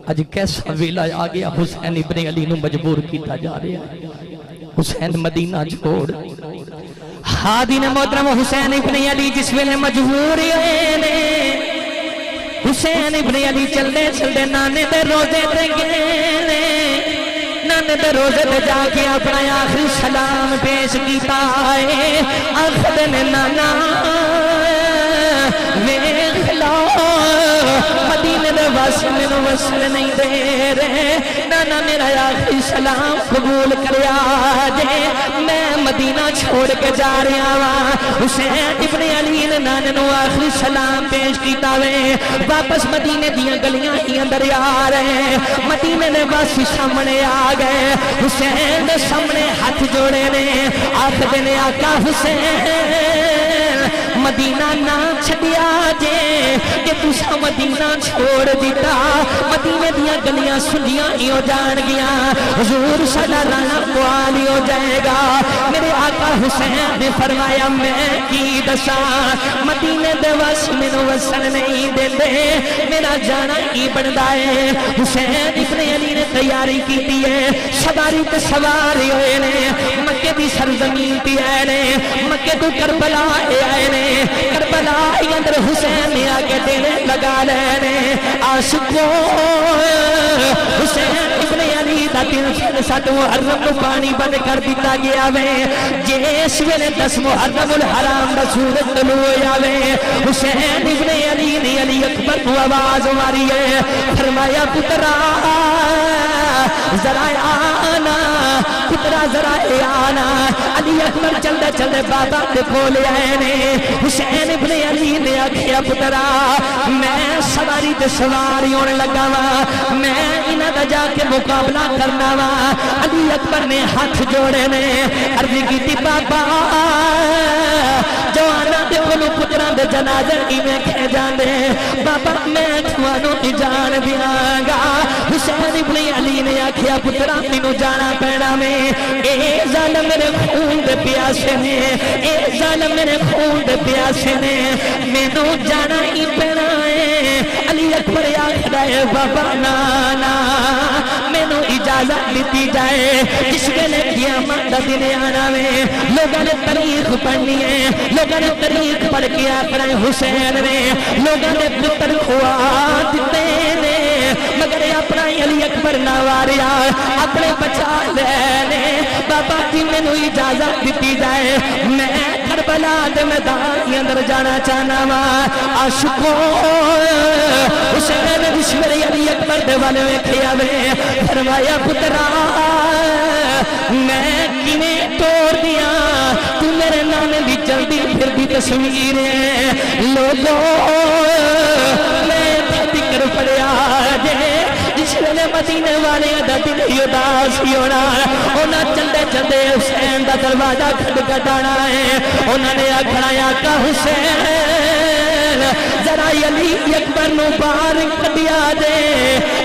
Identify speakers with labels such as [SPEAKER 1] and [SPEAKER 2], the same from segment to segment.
[SPEAKER 1] اج کیسا ویلا آ گیا حسین ابن علی نو مجبور کیتا جا رہا ہے حسین مدینہ چھوڑ ہادی نے محترم حسین ابن علی جس ویلے مجبور ہوئے نے حسین ابن علی چلدے چلدے نانے دے روزے تے گئے نانے دے روزے تے جا کے اپنا آخری سلام پیش کیتا ہے آخر نے نانا ویکھ لو مدینے دے واسطے مینوں وصل نہیں دے رہے نانا میرا آخری سلام قبول کریا جے میں مدینہ چھوڑ کے جا رہا ہاں حسین ابن علی نے نانے نو آخری سلام پیش کیتا وے واپس مدینے دیاں گلیاں ہی اندر آ رہے مدینے دے واسی سامنے آ گئے حسین دے سامنے ہاتھ جوڑے نے آخر نے آقا حسین مدینہ نہ چھڑیا جے کہ تسا مدینہ چھوڑ دیتا مدینے دیاں گلیاں سنیاں ہی ہو جان گیا حضور ساڈا رانا قوالی ہو جائے گا میرے آقا حسین نے فرمایا میں کی دسا مدینے دے واس مینوں وسن نہیں دیندے میرا جانا ہی بندا ہے حسین ابن علی نے تیاری کیتی ہے سواری تے سواری ہوئے نے مکے دی سرزمین تے آئے نے مکے تو کربلا آئے نے کربلا اندر حسین نے آگے دینے لگا لینے عاشقوں حسین ابن علی دا دل سے ساتھ محرم کو پانی بند کر دیتا گیا وے جیس ویلے 10 محرم الحرام دا سورج طلوع آوے حسین ابن علی نے علی اکبر کو آواز ماری ہے فرمایا پترا ذرا آنا پترا ذرا آنا علی اکبر چلدے چلدے بابا دے کول آئے نے حسین ابن علی نے آکھیا پترا میں سواری تے سواری ہونے لگا وا میں انہاں دا جا کے مقابلہ کرنا وا علی اکبر نے ہاتھ جوڑے نے عرض کیتی بابا جوانا دے کولوں پتراں دے جنازے کیویں کھے جاندے بابا میں تھانوں تے جان دیاں گا حسین ابن علی نے آکھیا پترا مینوں جانا پینا میں اے ظالم میرے خون دے پیاسے نے اے ظالم میرے خون دے پیاسے نے مینوں جانا ہی پینا ہے علی اکبر آکھدا ہے بابا نانا مینوں اجازت دیتی جائے جس ویلے قیامت دا دن آنا وے لوگاں نے تاریخ پڑھنی ہے لوگاں نے تاریخ پڑھ کے اپنا حسین نے لوگاں نے پتر کھوا دیتے نے مگر اپنا علی اکبر نہ واریا اپنے بچا لینے بابا جی مینوں اجازت دیتی جائے میں کربلا دے میدان اندر جانا چاہنا وا عاشقوں حسین بسمر علی اکبر دے والے ویکھیا وے فرمایا پترا میں کیویں توڑ دیا تو میرے نانے دی جلدی پھر بھی تصویر ہے لوگوں میں ذکر پڑیا جے جس ویلے مدینے والے دا دل اداس ہونا انہاں چلدے چلدے حسین دا دروازہ کھٹکھٹانا ہے انہاں نے آکھنا آقا حسین ذرا علی اکبر نو باہر کڈیا دے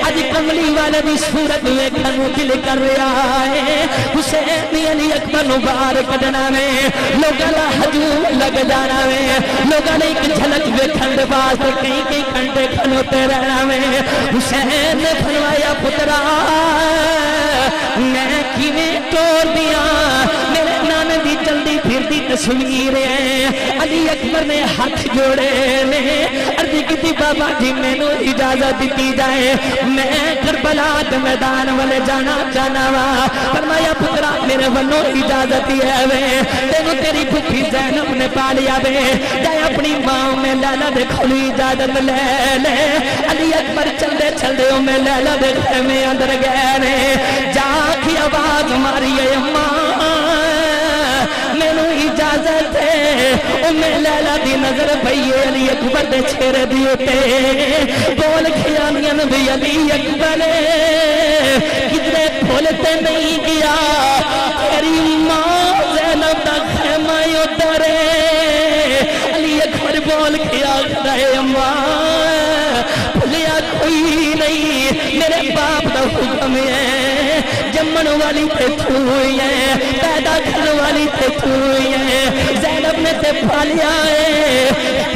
[SPEAKER 1] اج کملی والے دی صورت ویکھن نوں دل کر رہا ہے حسین علی اکبر نو باہر کڈنا وے لوکاں دا ہجوم لگ جانا وے لوکاں نے ایک جھلک ویکھن دے واسطے کئی گھنٹے کھلوتے رہنا وے حسین نے فرمایا پترا میں کیویں توڑ دیا میرے نانے دی جلدی پھردی تصویر ہے علی اکبر نے ہاتھ جوڑے نے عرض کی بابا جی مینوں اجازت دیتی جائے میں کربلا دے میدان والے جانا چاہنا وا فرمایا پترا میرے ولوں اجازت ہے وے تینوں تیری بھوکی زینب نے پا لیا وے جائے اپنی ماں میں لیلا دے کھولی اجازت لے لے علی اکبر چلدے چلدے میں لیلا دے خیمے اندر گئے نے جا کی آواز ماری ہے ماں مینوں اجازت ہے میں لیلا دی نظر پئی علی اکبر دے چہرے دی اتے بول کھیانیاں بھی علی اکبر کدھرے بھولتے نہیں گیا تیری ماں زینب دا خیمہ ادھر علی اکبر بول کے آخدا ہے اماں بھولیا کوئی نہیں میرے باپ دا حکم ہے جمن والی تے تو ہی ہے پیدا کرنے والی تے تو ہی ہے زینب نے تے پالیا ہے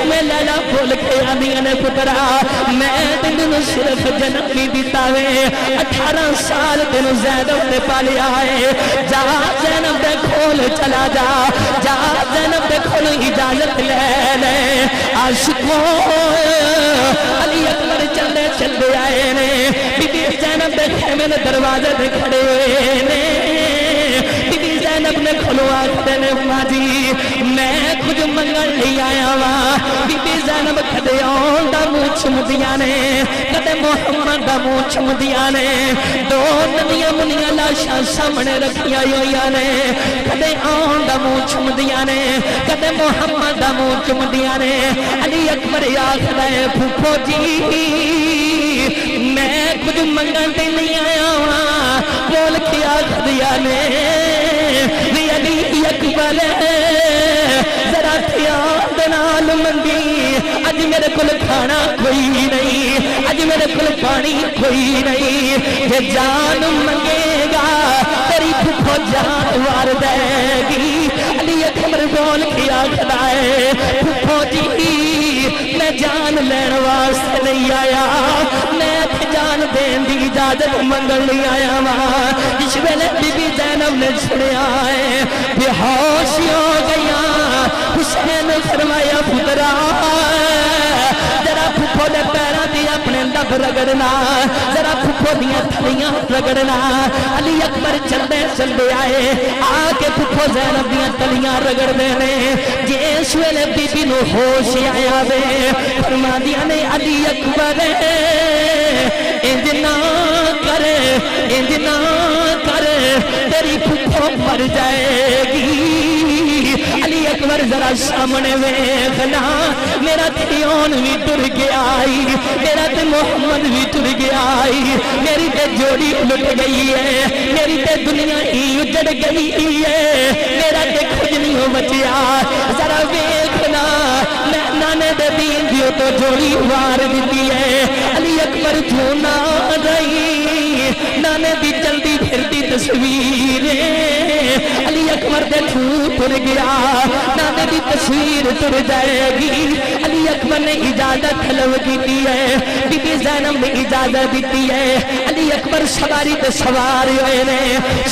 [SPEAKER 1] میں لیلا بول کے آدھیاں نے پترا میں تینوں صرف جنم نہیں دیتا ہے 18 سال تینوں زینب نے پالیا ہے جا زینب دے کھول چلا جا جا زینب دے کھول اجازت لے لے عاشقوں علی اکبر چلے چلے آئے نے بی بی زینب دے خیمے نے دروازے دے کھڑے ہوئے نے بی بی زینب نے کھلوا کھڑے نے ماں جی میں کچھ منگل نہیں آیا ہوا بی بی زینب کدے آن دا منہ چمدیاں نے کدے محمد دا منہ چمدیاں نے دو ننیاں منیاں لاشاں سامنے رکھیاں ہوئیاں نے کدے آن دا منہ چمدیاں نے کدے محمد دا منہ چمدیاں نے علی اکبر آخر ہے پھوپھو جی میں کچھ منگل نہیں آیا ہوا بول کے آخر دیا نے بھی علی اکبر ذرا تھیان دنال منگی اج میرے کل کھانا کوئی نہیں اج میرے کل پانی کوئی نہیں یہ جان منگے گا تیری پھوپھو جان وار دے گی علی اکبر بول کے آخر ہے پھوپھو جی میں جان لین واسطے نہیں آیا میں جان دین دی اجازت منگل نہیں آیا ماں جس ویلے بی بی زینب نے چھڑیا ہے بے ہوش ہو گیا حسین فرمایا پترا ذرا پھوپھو دے پیراں دی اپنے لب رگڑنا ذرا پھوپھو دیاں تھلیاں رگڑنا علی اکبر چلدے چلدے آئے آ کے پھوپھو زینب دیاں تھلیاں رگڑ دینے جس ویلے بی بی نو ہوش آیا وے فرما دیاں نے علی اکبر انج نہ کرے انج نہ کرے تیری پھوپھو مر جائے گی علی اکبر ذرا سامنے ویکھنا میرا تھیون بھی ٹر گیا میرا تے محمد بھی ٹر گیا میری تے جوڑی لٹ گئی ہے میری تے دنیا ہی اجڑ گئی ہے میرا تے کچھ نہیں ہو بچیا ذرا ویکھنا میں نانے دے دین دیو تو جوڑی وار دیتی ہے علی اکبر جھونا رہی نانے دی جلدی پھرتی تصویر علی اکبر دے ٹر گیا نانے دی تصویر ٹر جائے گی علی اکبر نے اجازت طلب کی ہے بی بی زینب نے اجازت دیتی ہے علی اکبر سواری تے سوار ہوئے نے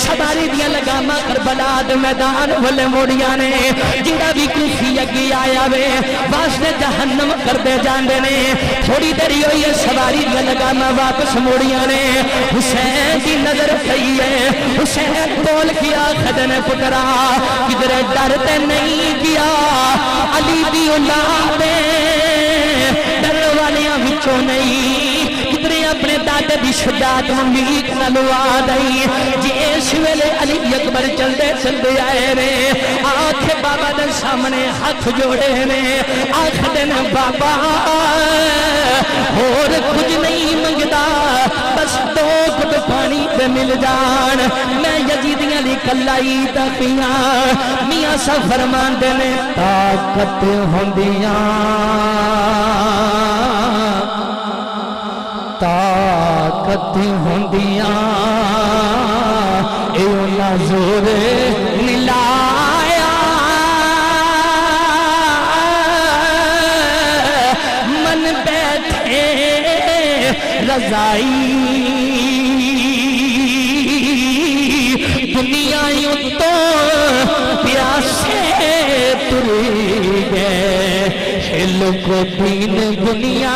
[SPEAKER 1] سواری دیاں لگاما کربلا دے میدان والے موڑیاں نے جڑا بھی کوفی اگے آیا وے واسطے جہنم کر دے جاندے نے تھوڑی دیر ہوئی ہے سواری دیاں لگاما واپس موڑیاں نے حسین دی نظر پئی ہے حسین بول کیا خدن پترا کدھر ڈرتے نہیں کیا علی دی اولاد ڈر والیاں وچوں نہیں کدھر اپنے دادے دی شجاعت ممیق نہ لوا دئی جس ویلے علی اکبر چلدے چلدے آئے نے آنکھ بابا دے سامنے ہاتھ جوڑے نے آنکھ دے بابا اور کچھ نہیں منگدا بس دو گھٹ پانی تے مل جان میں یزیدیاں دی کلائی تکیاں میاں صاحب فرماندے نے طاقت ہوندیاں طاقت ہوندیاں اے اولا زور ملایا من بیٹھے رضائی دنیا یوں تو پیاسے تر گئے ہل کو دین دنیا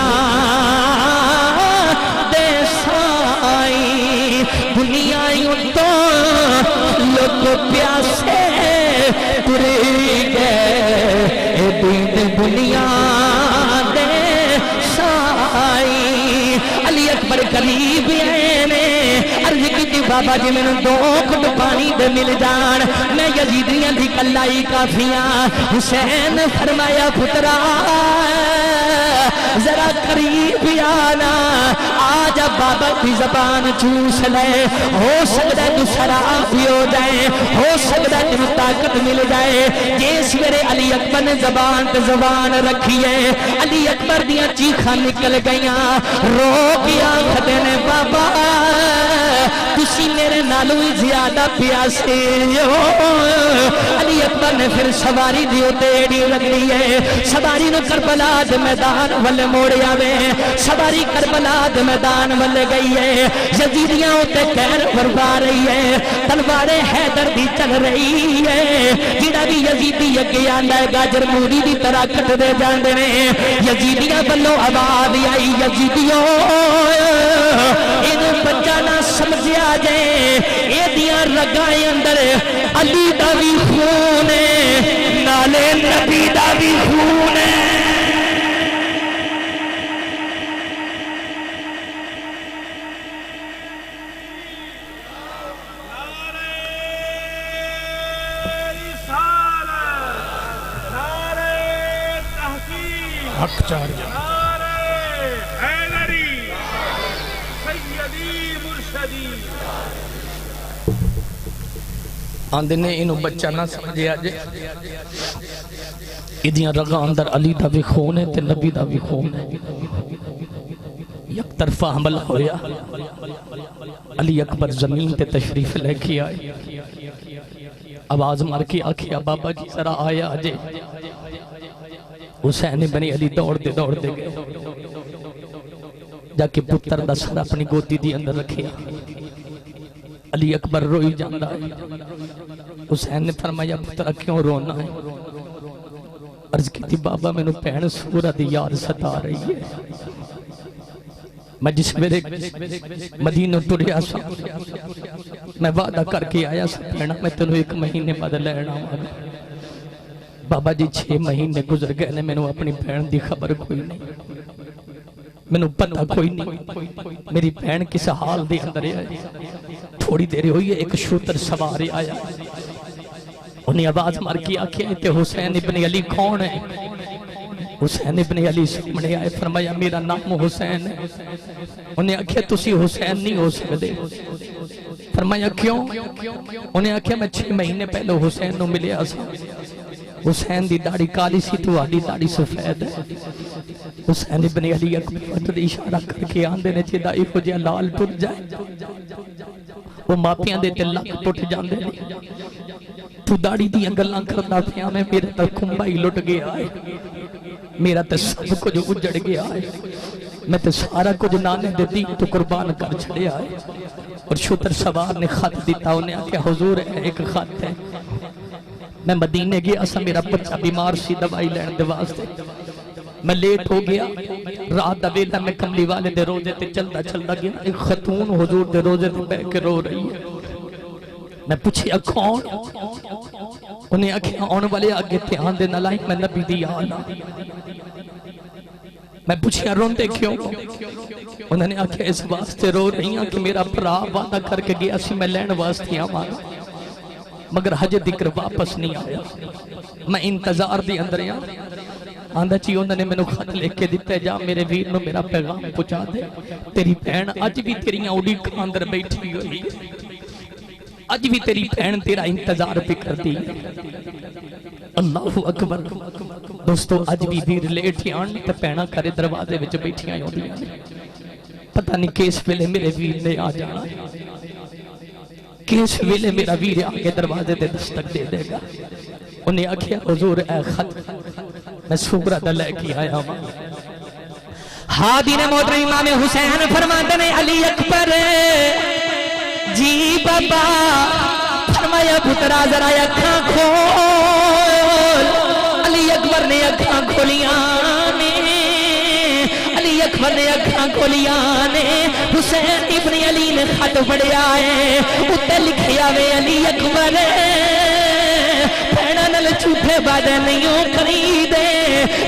[SPEAKER 1] دے سائی دنیا یوں تو لوگ پیاسے تر گئے دین دنیا دے سائی علی اکبر قریب آئے نے عرض کی بابا جی میں دو گھٹ پانی دے مل جان میں یزیدیاں دی کلائی کافیاں حسین فرمایا پترا ذرا قریب آنا آجا بابا کی زبان چوس لے ہو سکتا ہے تو شراب بھی ہو جائے ہو سکتا ہے تو طاقت مل جائے جیس میرے علی اکبر نے زبان تے زبان رکھی ہے علی اکبر دیاں چیخاں نکل گئیاں رو کیا خدے نے بابا تو تسی میرے نالوں ہی زیادہ پیاسے ہو۔ علی اکبر نے پھر سواری دی اتیڑی رگڑی ہے، سواری نو کربلا دے میدان والے موڑیا وے، سواری کربلا دے میدان والے گئی ہے، یزیدیاں ہوتے کہر بروا رہی ہے، تلوار حیدر دی چل رہی ہے، جڑا بھی یزیدی اگے آندا ہے گاجر موری دی طرح کٹ دے جاندے نے، یزیدیاں بلو آواز آئی یزیدیوں اینو بچہ نہ سمجھیا جے، اے دیاں رگاں اندر علی دا وی خون ہے نالے نبی دا وی خون ہے۔
[SPEAKER 2] حق چار آندے نے انہوں بچہ نہ سمجھے آجے، ادیاں رگاں اندر علی دا بھی خون ہے تے نبی دا بھی خون ہے۔ یک طرفہ حملہ ہویا، علی اکبر زمین تے تشریف لے کے آئے، آواز مار کے آکھیا بابا جی ذرا آیا آجے۔ حسین بن علی دوڑ دے گئے، جا کے پتر دا سر اپنی گودی دی اندر رکھیا، علی اکبر روئی جاندہ ہے۔ حسین نے فرمایا پتر کیوں رونا ہے؟ عرض کی تھی بابا میں نے پہن سورہ دی یاد ستا رہی ہے، میں جس میرے مدینہ ٹریا سا میں وعدہ کر کے آیا سا پہنا میں تنہوں ایک مہینے بعد لینا ہوں۔ بابا جی 6 مہینے گزر گئے نے میں نے اپنی بہن دی خبر کوئی نہیں، میں نے پتہ کوئی نہیں میری بہن کس حال دی اندر آئی۔ تھوڑی دیر ہوئی ہے ایک شوتر سواری آیا، انہیں آواز مار کی آکھے تے حسین ابن علی کون ہے؟ حسین ابن علی سامنے آئے، فرمایا میرا نام حسین ہے۔ انہیں آکھے تسی حسین نہیں ہو سکتے، فرمایا کیوں؟ انہیں آکھے میں 6 مہینے پہلے حسین نو ملے آسا، حسین دی داڑھی کالی سی تو آلی داڑھی سفید ہے۔ حسین ابن علی اکبر اشارہ کر کے آندے نے چیدہ ایفو جے لال پٹ جائے، وہ ماپیاں دے تے لک پٹ جاندے نے، تو داڑھی دی انگلاں کردہ پھیاں میں میرے تر کمبائی لٹ گیا ہے، میرا تے سب کچھ اجڑ گیا ہے، میں تے سارا کچھ نانے دے دی تو قربان کر چھڑیا ہے۔ اور شتر سوار نے خط دیتا انہیں آکے حضور ایک خط ہے، میں مدینے گیا سا میرا بچہ بیمار سی دوائی لین دے واسطے، میں لیٹ ہو گیا، رات دا ویلا میں کملی والے دے روزے تے چلدا گیا، ایک خاتون حضور دے روزے تے بیٹھ کے رو رہی ہے۔ میں پوچھیا کون؟ انہیں آکھیا آنے والے آگے دھیان دے نہ لائی میں نبی دی آل ہوں۔ میں پوچھیا روندے کیوں؟ انہوں نے آکھیا اس واسطے رو رہی ہیں کہ میرا بھرا وعدہ کر کے گیا سی میں لین واسطے آوانا، مگر حج ذکر واپس نہیں آیا، میں انتظار دی اندر آندہ چی انہوں نے میں نے خط لے کے دیتا ہے، جا میرے ویر نو میرا پیغام پہنچا دے، تیری بہن آج بھی تیری اوڑی کاندر بیٹھی ہوئی، آج بھی تیری بہن تیرا انتظار پہ کر دی۔ اللہ اکبر دوستو، آج بھی ویر لیٹ آن تے پہنا کرے دروازے وچ بیٹھیاں ہوندی ہیں، پتہ نہیں کس ویلے میرے ویر نے آ جانا، کس ویلے میرا ویر آگے دروازے دے دستک دے دے گا۔ انہیں آکھیا حضور اے خط میں سورہ دا لے کے آیا ہوں۔
[SPEAKER 1] ہادی نے محترم امام حسین فرماتے ہیں علی اکبر جی بابا، فرمایا پترا ذرا اکھاں کھول، علی اکبر نے اکھاں کھولیاں نے، علی اکبر نے اکھاں کھولیاں نے، حسین ابن علی نے خط پڑھیا ہے، اُتے لکھیا وے علی اکبر پہنا نل جھوٹے وعدے نہیں خریدے،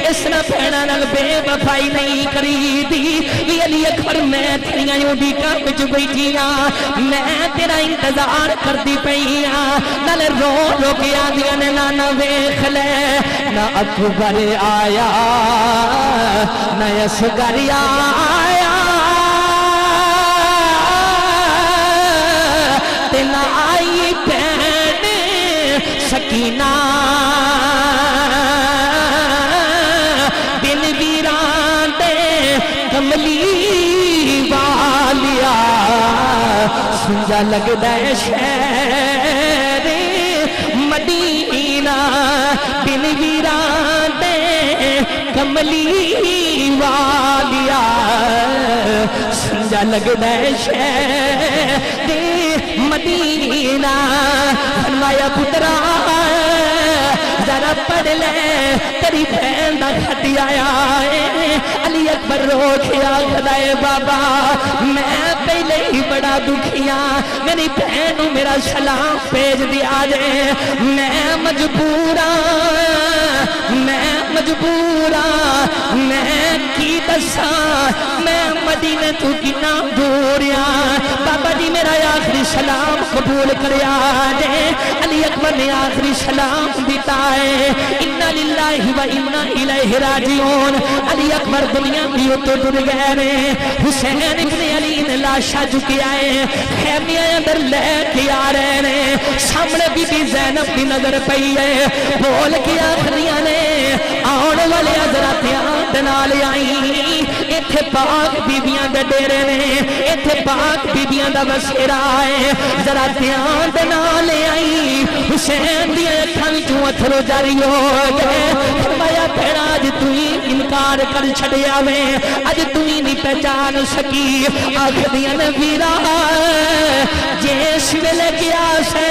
[SPEAKER 1] اس نہ پہنا نل بے وفائی نہیں خریدی، وی علی اکبر میں تیریاں یوڈی کا کچھ بیٹھیاں، میں تیرا انتظار کر دی پئیاں، نل رو رو کے آدھیاں نے نہ ویکھ لے، نہ اکبر آیا نہ اصغر آیا تے نہ آئی بہن سکینہ بن ویران دے کملی والیا سنجا لگدا ہے شہر مدینہ بن ویران دے کملی والیا سنجا لگدا ہے شہر مدینہ فرمایا پترا ذرا پڑھ لے تیری بہن دا خط آیا ہے علی اکبر رو کے آخدا ہے بابا میں پہلے ہی بڑا دکھیاں میری بہن میرا سلام بھیج دیا جے میں مجبوراں میں کی دساں میں مدینے تو کنا دوریاں بابا جی میرا آخری سلام قبول کریا جے علی اکبر نے آخری سلام دیتا ہے انا للہ و انا الیہ راجعون علی اکبر دنیا بھی تو ڈر گئے نے حسین ابن علی نے لاشا چکی آئے خیمیاں اندر لے کے آ رہے نے سامنے بی بی زینب کی نظر پئی ہے بول کے آخریاں نے آن والے حضرات آندنا لے آئی ایتھے پاک بیبیاں دے ڈیرے نے ایتھے پاک بیبیاں دا بسیرا ہے ذرا دھیان دنا لے آئی حسین دیا اکھاں وچوں اتھرو جاری ہو گئے فرمایا بھیڑا اج تُویں انکار کر چھڑیا میں اج تُویں نہیں پہچان سکی آخدیاں نے ویرا جیس ویلے گیا سے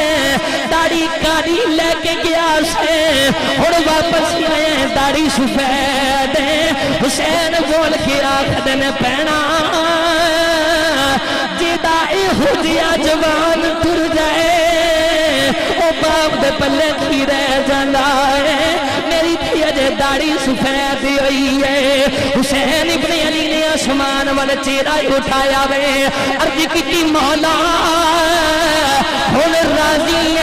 [SPEAKER 1] داڑھی کاڑی لے کے گیا سے اور واپس آئے داڑھی سفید حسین بول کے آخدن پہنا جیدہ ہو جیا جوان تر جائے او باپ دے پلے کی رہ جانا ہے میری تھی اجے داڑھی سفید ہوئی ہے حسین ابن علی نے آسمان والا چہرہ اٹھایا وے عرض کی مولا ہن راضی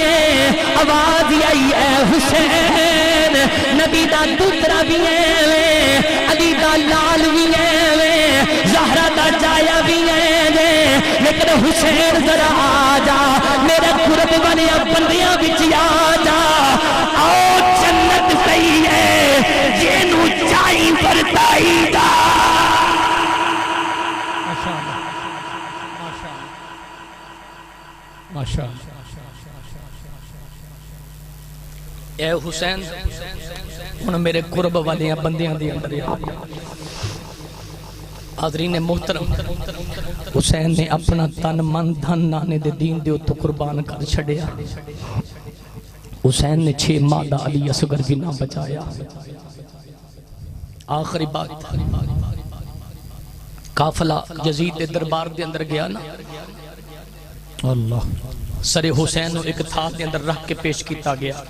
[SPEAKER 1] ہے آواز آئی ہے حسین نبی دا دوترا بھی ہے علی دا لال بھی ہے زہرہ دا جایا بھی ہے لیکن حسین ذرا آجا میرے قرب والے بندیاں بچ آجا آؤ جنت صحیح ہے جینو چاہی برتائی دا
[SPEAKER 2] اے حسین ہن میرے قرب والے بندیاں دی اندر حاضرین محترم حسین نے اپنا تن من دھن نانے دے دین دے تو قربان کر چھڑیا حسین نے 6 ماہ دا علی اصغر بھی نہ بچایا آخری بات قافلہ یزید دے دربار دے اندر گیا نا اللہ سر حسین نو ایک تھا دے اندر رکھ کے پیش کیتا گیا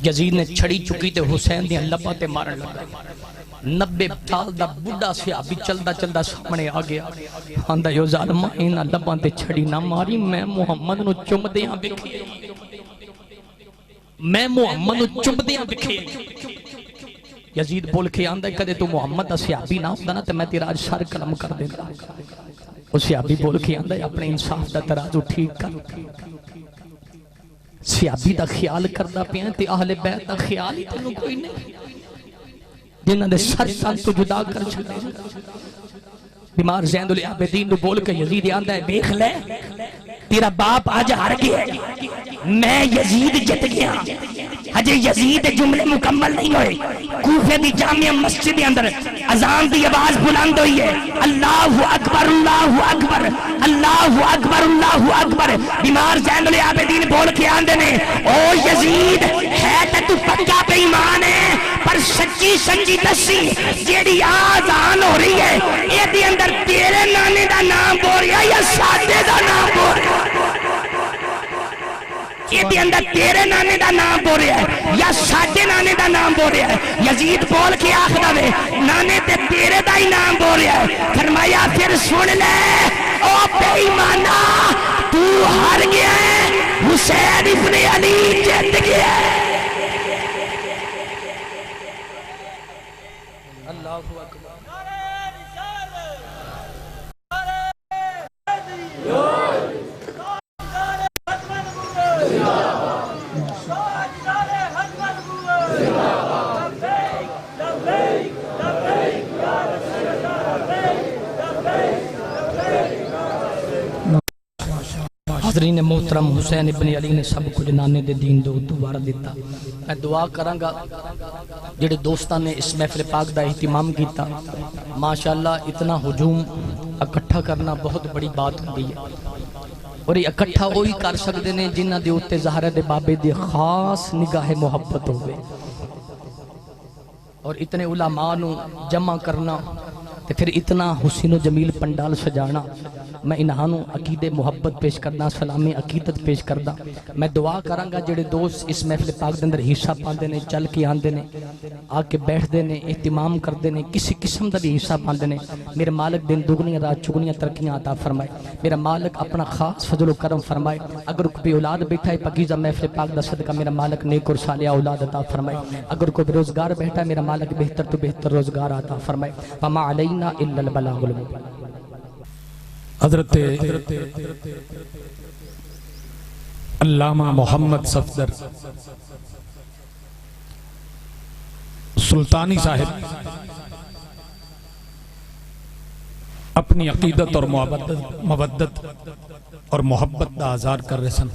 [SPEAKER 2] یزید نے چھڑی چکی تے حسین دے لباں تے مارن لگا 90 سال دا بڑھا صحابی چلدا سامنے آ گیا آندا یو ظالما انہاں لباں تے چھڑی نہ ماری میں محمد نو چمدیاں وکھے یزید بول کے آندا کدے تو محمد دا صحابی نہ ہوندا نا تے میں تیرا سر قلم کر دیندا او صحابی بول کے آندا اپنے انصاف دا ترازو ٹھیک کر صحابی دا خیال کردا پیا تے اہل بیت دا خیال ہی تینوں کوئی نہیں جنہاں دے سر سن تو جدا کر چھڑے بیمار زین العابدین نو بول کے یزید آندا ہے دیکھ لے تیرا باپ آج ہار گیا میں یزید جت گیا ہجے یزید جملے مکمل نہیں ہوئے کوفے دی جامع مسجد دے اندر اذان دی آواز بلند ہوئی ہے اللہ اکبر اللہ اکبر اللہ اکبر اللہ اکبر بیمار زین العابدین بول کے آندے نے او یزید ہے تے تو پکا بے ایمان ہے پر سچی سنجی دسی جیڑی آزان ہو رہی ہے اے دی اندر تیرے نانے دا نام بول رہا یا سادے دا نام بول رہا یہ دی اندر تیرے نانے دا نام بول رہا ہے یا ساڈے نانے دا نام بول رہا ہے یزید بول کے آخدا وے نانے تے تیرے دا ہی نام بول رہا ہے فرمایا پھر سن لے او بے ایمانہ تو ہار گیا ہے حسین ابن علی جیت گیا ہے اللہ اکبر حاضرین محترم حسین ابن علی نے سب کچھ نانے دے دین دو دوبارہ دیتا. میں دعا کرانگا جڑے دوستان نے اس محفل پاک دا اہتمام کیتا. ماشاءاللہ اتنا ہجوم اکٹھا کرنا بہت بڑی بات ہوئی ہے اور یہ اکٹھا وہی کر سکتے ہیں جنہ دے اوتے زہرہ دے بابے دی خاص نگاہ محبت ہوئے. اور اتنے علماء نو جمع کرنا تے پھر اتنا حسین و جمیل پنڈال سجانا. میں انہانو عقید محبت پیش کرنا، سلامی عقیدت پیش کرنا. میں دعا کرانگا جڑے دوست اس محفل پاک دے اندر حصہ پاندے نے، چل کے آندے نے، آ کے بیٹھ نے، اہتمام کردے نے، کسی قسم دا بھی حصہ پاندے نے، میرے مالک دن دگنیاں رات چگنیاں ترقیاں عطا فرمائے. میرا مالک اپنا خاص فضل و کرم فرمائے. اگر کوئی اولاد بیٹھا ہے پاکیزہ محفل پاک دا صدقہ میرا مالک نیک اور صالح اولاد عطا فرمائے. اگر کوئی روزگار بیٹھا ہے میرا مالک بہتر تو بہتر روزگار عطا فرمائے. وما علینا الا البلاغ المبین.
[SPEAKER 3] حضرت علامہ محمد صفدر سلطانی صاحب اپنی عقیدت اور مودت اور محبت دا اظہار کر رہے سن.